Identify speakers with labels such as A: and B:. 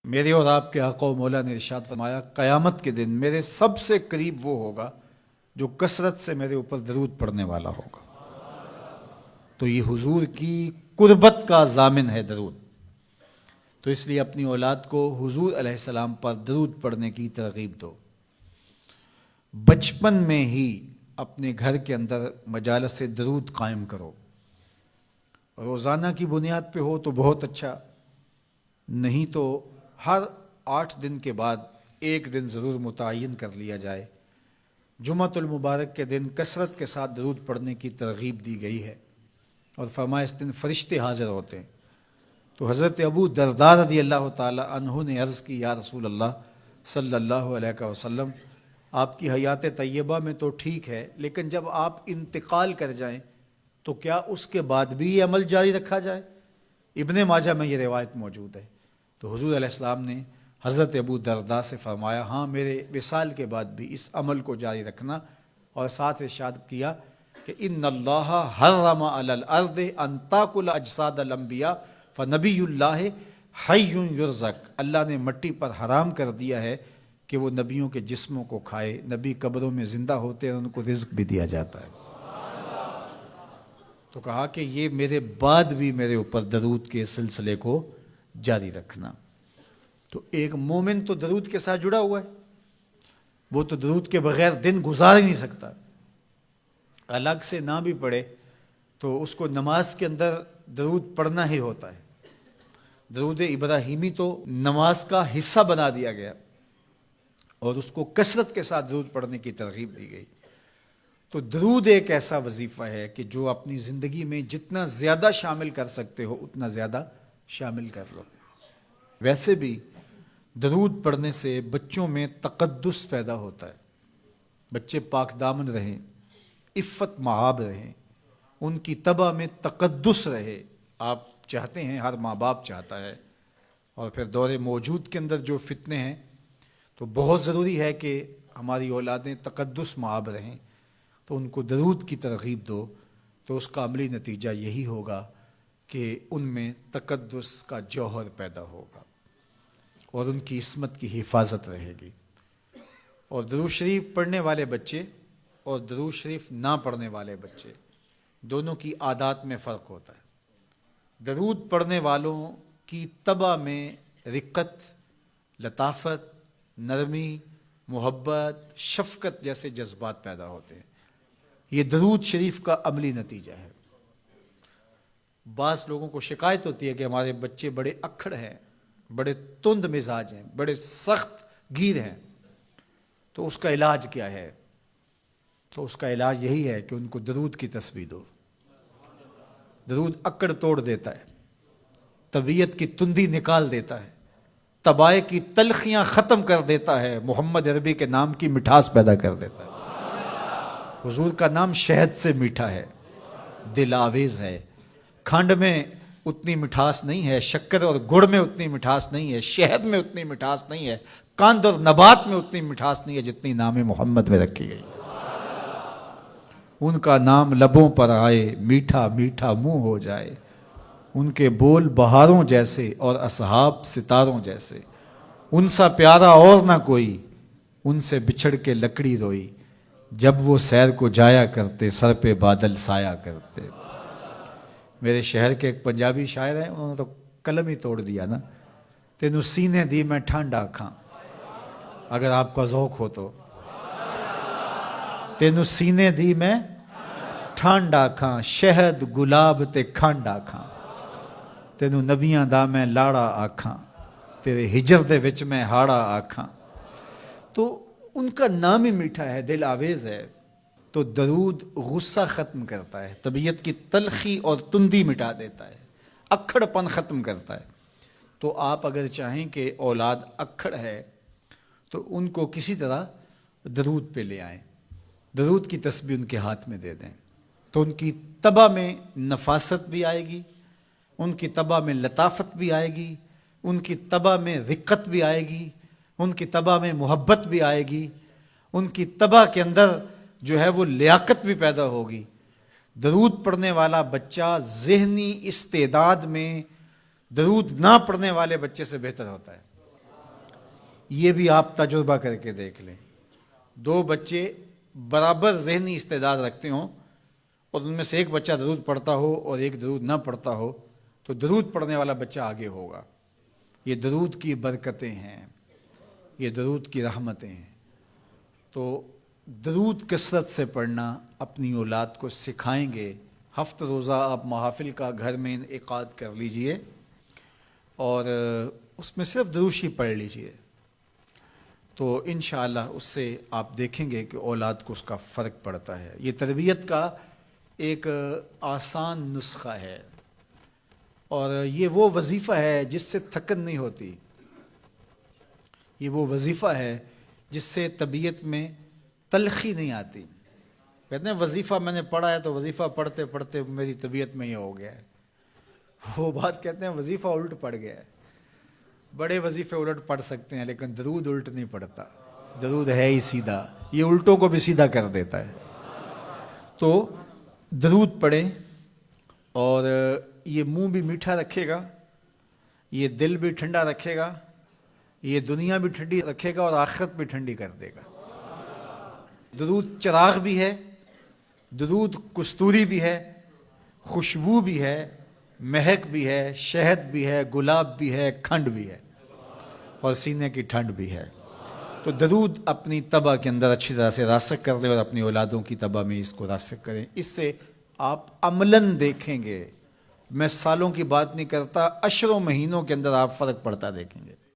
A: میرے اور آپ کے آقا و مولا نے ارشاد فرمایا قیامت کے دن میرے سب سے قریب وہ ہوگا جو کثرت سے میرے اوپر درود پڑھنے والا ہوگا۔ تو یہ حضور کی قربت کا ضامن ہے درود۔ تو اس لیے اپنی اولاد کو حضور علیہ السلام پر درود پڑھنے کی ترغیب دو۔ بچپن میں ہی اپنے گھر کے اندر مجالس درود قائم کرو۔ روزانہ کی بنیاد پہ ہو تو بہت اچھا، نہیں تو ہر 8 دن کے بعد ایک دن ضرور متعین کر لیا جائے۔ جمعۃ المبارک کے دن کثرت کے ساتھ درود پڑھنے کی ترغیب دی گئی ہے، اور فرمایا اس دن فرشتے حاضر ہوتے ہیں۔ تو حضرت ابو درداء رضی اللہ تعالی عنہ نے عرض کی، یا رسول اللہ صلی اللہ علیہ وسلم، آپ کی حیات طیبہ میں تو ٹھیک ہے، لیکن جب آپ انتقال کر جائیں تو کیا اس کے بعد بھی یہ عمل جاری رکھا جائے؟ ابن ماجہ میں یہ روایت موجود ہے۔ تو حضور علیہ السلام نے حضرت ابو درداء سے فرمایا، ہاں میرے وصال کے بعد بھی اس عمل کو جاری رکھنا، اور ساتھ ارشاد کیا کہ ان اللہ حرم علی الارض ان تاکل اجساد الانبیاء فنبی اللہ حی یرزق۔ اللہ نے مٹی پر حرام کر دیا ہے کہ وہ نبیوں کے جسموں کو کھائے۔ نبی قبروں میں زندہ ہوتے ہیں، ان کو رزق بھی دیا جاتا ہے۔ تو کہا کہ یہ میرے بعد بھی میرے اوپر درود کے سلسلے کو جاری رکھنا۔ تو ایک مومن تو درود کے ساتھ جڑا ہوا ہے، وہ تو درود کے بغیر دن گزار ہی نہیں سکتا۔ الگ سے نہ بھی پڑھے تو اس کو نماز کے اندر درود پڑھنا ہی ہوتا ہے۔ درود ابراہیمی تو نماز کا حصہ بنا دیا گیا، اور اس کو کثرت کے ساتھ درود پڑھنے کی ترغیب دی گئی۔ تو درود ایک ایسا وظیفہ ہے کہ جو اپنی زندگی میں جتنا زیادہ شامل کر سکتے ہو اتنا زیادہ شامل کر لو۔ ویسے بھی درود پڑھنے سے بچوں میں تقدس پیدا ہوتا ہے، بچے پاک دامن رہیں، عفت مآب رہیں، ان کی طبع میں تقدس رہے۔ آپ چاہتے ہیں، ہر ماں باپ چاہتا ہے، اور پھر دور موجود کے اندر جو فتنے ہیں تو بہت ضروری ہے کہ ہماری اولادیں تقدس مآب رہیں۔ تو ان کو درود کی ترغیب دو، تو اس کا عملی نتیجہ یہی ہوگا کہ ان میں تقدس کا جوہر پیدا ہوگا، اور ان کی عصمت کی حفاظت رہے گی۔ اور درود شریف پڑھنے والے بچے اور درود شریف نہ پڑھنے والے بچے دونوں کی عادات میں فرق ہوتا ہے۔ درود پڑھنے والوں کی طبع میں رقت، لطافت، نرمی، محبت، شفقت جیسے جذبات پیدا ہوتے ہیں۔ یہ درود شریف کا عملی نتیجہ ہے۔ بعض لوگوں کو شکایت ہوتی ہے کہ ہمارے بچے بڑے اکھڑ ہیں، بڑے تند مزاج ہیں، بڑے سخت گیر ہیں، تو اس کا علاج کیا ہے؟ تو اس کا علاج یہی ہے کہ ان کو درود کی تسبیح دو۔ درود اکڑ توڑ دیتا ہے، طبیعت کی تندی نکال دیتا ہے، طبائع کی تلخیاں ختم کر دیتا ہے، محمد عربی کے نام کی مٹھاس پیدا کر دیتا ہے۔ حضور کا نام شہد سے میٹھا ہے، دل آویز ہے۔ کھنڈ میں اتنی مٹھاس نہیں ہے، شکر اور گڑ میں اتنی مٹھاس نہیں ہے، شہد میں اتنی مٹھاس نہیں ہے، قند اور نبات میں اتنی مٹھاس نہیں ہے جتنی نام محمد میں رکھی گئی۔ ان کا نام لبوں پر آئے، میٹھا میٹھا منہ ہو جائے۔ ان کے بول بہاروں جیسے اور اصحاب ستاروں جیسے۔ ان سا پیارا اور نہ کوئی، ان سے بچھڑ کے لکڑی روئی۔ جب وہ سیر کو جایا کرتے، سر پہ بادل سایا کرتے۔ میرے شہر کے ایک پنجابی شاعر ہیں، انہوں نے تو قلم ہی توڑ دیا نا، تینوں سینے دی میں ٹھنڈ آکھاں۔ اگر آپ کا ذوق ہو تو تینوں سینے دی میں ٹھنڈ آکھاں، شہد گلاب تے کھنڈ آکھاں۔ تینوں نبیاں دا میں لاڑا آکھاں، تیرے ہجر دے وچ میں ہاڑا آکھاں۔ تو ان کا نام ہی میٹھا ہے، دل آویز ہے۔ تو درود غصہ ختم کرتا ہے، طبیعت کی تلخی اور تندی مٹا دیتا ہے، اکھڑ پن ختم کرتا ہے۔ تو آپ اگر چاہیں کہ اولاد اکھڑ ہے تو ان کو کسی طرح درود پہ لے آئیں، درود کی تسبیح ان کے ہاتھ میں دے دیں، تو ان کی طبع میں نفاست بھی آئے گی، ان کی طبع میں لطافت بھی آئے گی، ان کی طبع میں رقت بھی آئے گی، ان کی طبع میں محبت بھی آئے گی، ان کی طبع کے اندر جو ہے وہ لیاقت بھی پیدا ہوگی۔ درود پڑھنے والا بچہ ذہنی استعداد میں درود نہ پڑھنے والے بچے سے بہتر ہوتا ہے۔ یہ بھی آپ تجربہ کر کے دیکھ لیں، دو بچے برابر ذہنی استعداد رکھتے ہوں اور ان میں سے ایک بچہ درود پڑھتا ہو اور ایک درود نہ پڑھتا ہو تو درود پڑھنے والا بچہ آگے ہوگا۔ یہ درود کی برکتیں ہیں، یہ درود کی رحمتیں ہیں۔ تو درود کثرت سے پڑھنا اپنی اولاد کو سکھائیں گے۔ ہفتہ روزہ آپ محافل کا گھر میں انعقاد کر لیجئے اور اس میں صرف دروشی پڑھ لیجئے، تو انشاءاللہ اس سے آپ دیکھیں گے کہ اولاد کو اس کا فرق پڑتا ہے۔ یہ تربیت کا ایک آسان نسخہ ہے اور یہ وہ وظیفہ ہے جس سے تھکن نہیں ہوتی، یہ وہ وظیفہ ہے جس سے طبیعت میں تلخی نہیں آتی۔ کہتے ہیں وظیفہ میں نے پڑھا ہے تو وظیفہ پڑھتے پڑھتے میری طبیعت میں یہ ہو گیا ہے، وہ بات کہتے ہیں وظیفہ الٹ پڑ گیا ہے۔ بڑے وظیفے الٹ پڑھ سکتے ہیں لیکن درود الٹ نہیں پڑتا، درود ہے ہی سیدھا، یہ الٹوں کو بھی سیدھا کر دیتا ہے۔ تو درود پڑھیں اور یہ منہ بھی میٹھا رکھے گا، یہ دل بھی ٹھنڈا رکھے گا، یہ دنیا بھی ٹھنڈی رکھے گا اور آخرت بھی ٹھنڈی کر دے گا۔ درود چراغ بھی ہے، درود کستوری بھی ہے، خوشبو بھی ہے، مہک بھی ہے، شہد بھی ہے، گلاب بھی ہے، کھنڈ بھی ہے اور سینے کی ٹھنڈ بھی ہے۔ تو درود اپنی طبع کے اندر اچھی طرح سے راسخ کر لیں اور اپنی اولادوں کی طبع میں اس کو راسخ کریں۔ اس سے آپ عملاً دیکھیں گے، میں سالوں کی بات نہیں کرتا، اشروں مہینوں کے اندر آپ فرق پڑتا دیکھیں گے۔